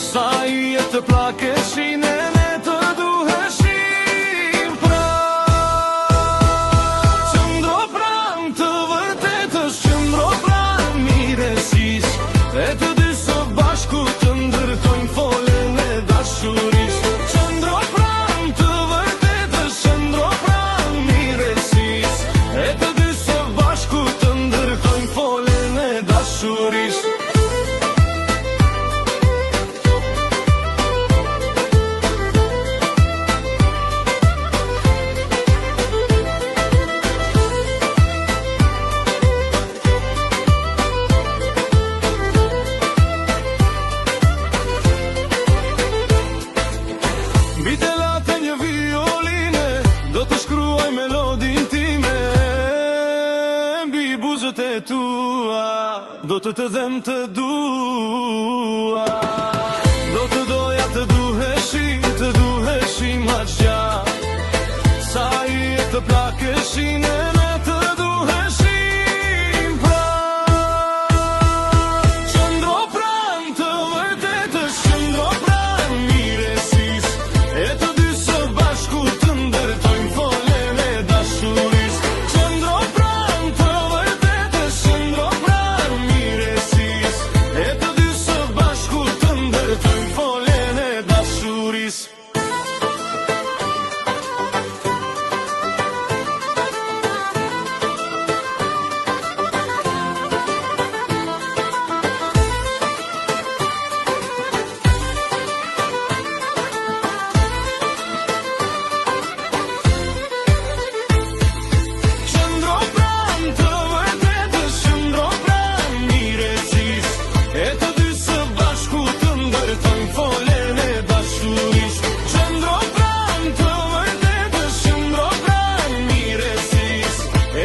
Sa i e të plakeshin e ne të duheshim pra. Qëndro pran të vërtetës, qëndro pran mirësis, e të dy së bashku të ndërtojnë folën e dashuris. Qëndro pran të vërtetës, qëndro pran mirësis, e të dy së bashku të ndërtojnë folën e dashuris. Mbi telate një violine do të shkruaj melodin time, mbi buzët e tua do të të dhem të dua. Do të doja të duheshim aq gjatë, sa i e të plakeshin e ne të duheshim pra. Qëndro pran të vërtetës, qëndro pran mirësis, e të dy së bashku të ndërtojnë folën e dashuris. Qëndro pran të vërtetës, qëndro pran mirësis, e të dy së bashku të ndërtojnë folën e dashuris. Qëndro pran të vërtetës, qëndro pran mirësis, e të dy së bashku të ndërtojnë folën e dashuris. Qëndro pran të vërtetës, qëndro pran mirësis,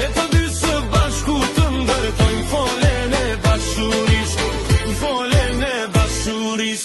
e të dy së bashku të ndërtojnë folën e dashuris. Folën e dashuris.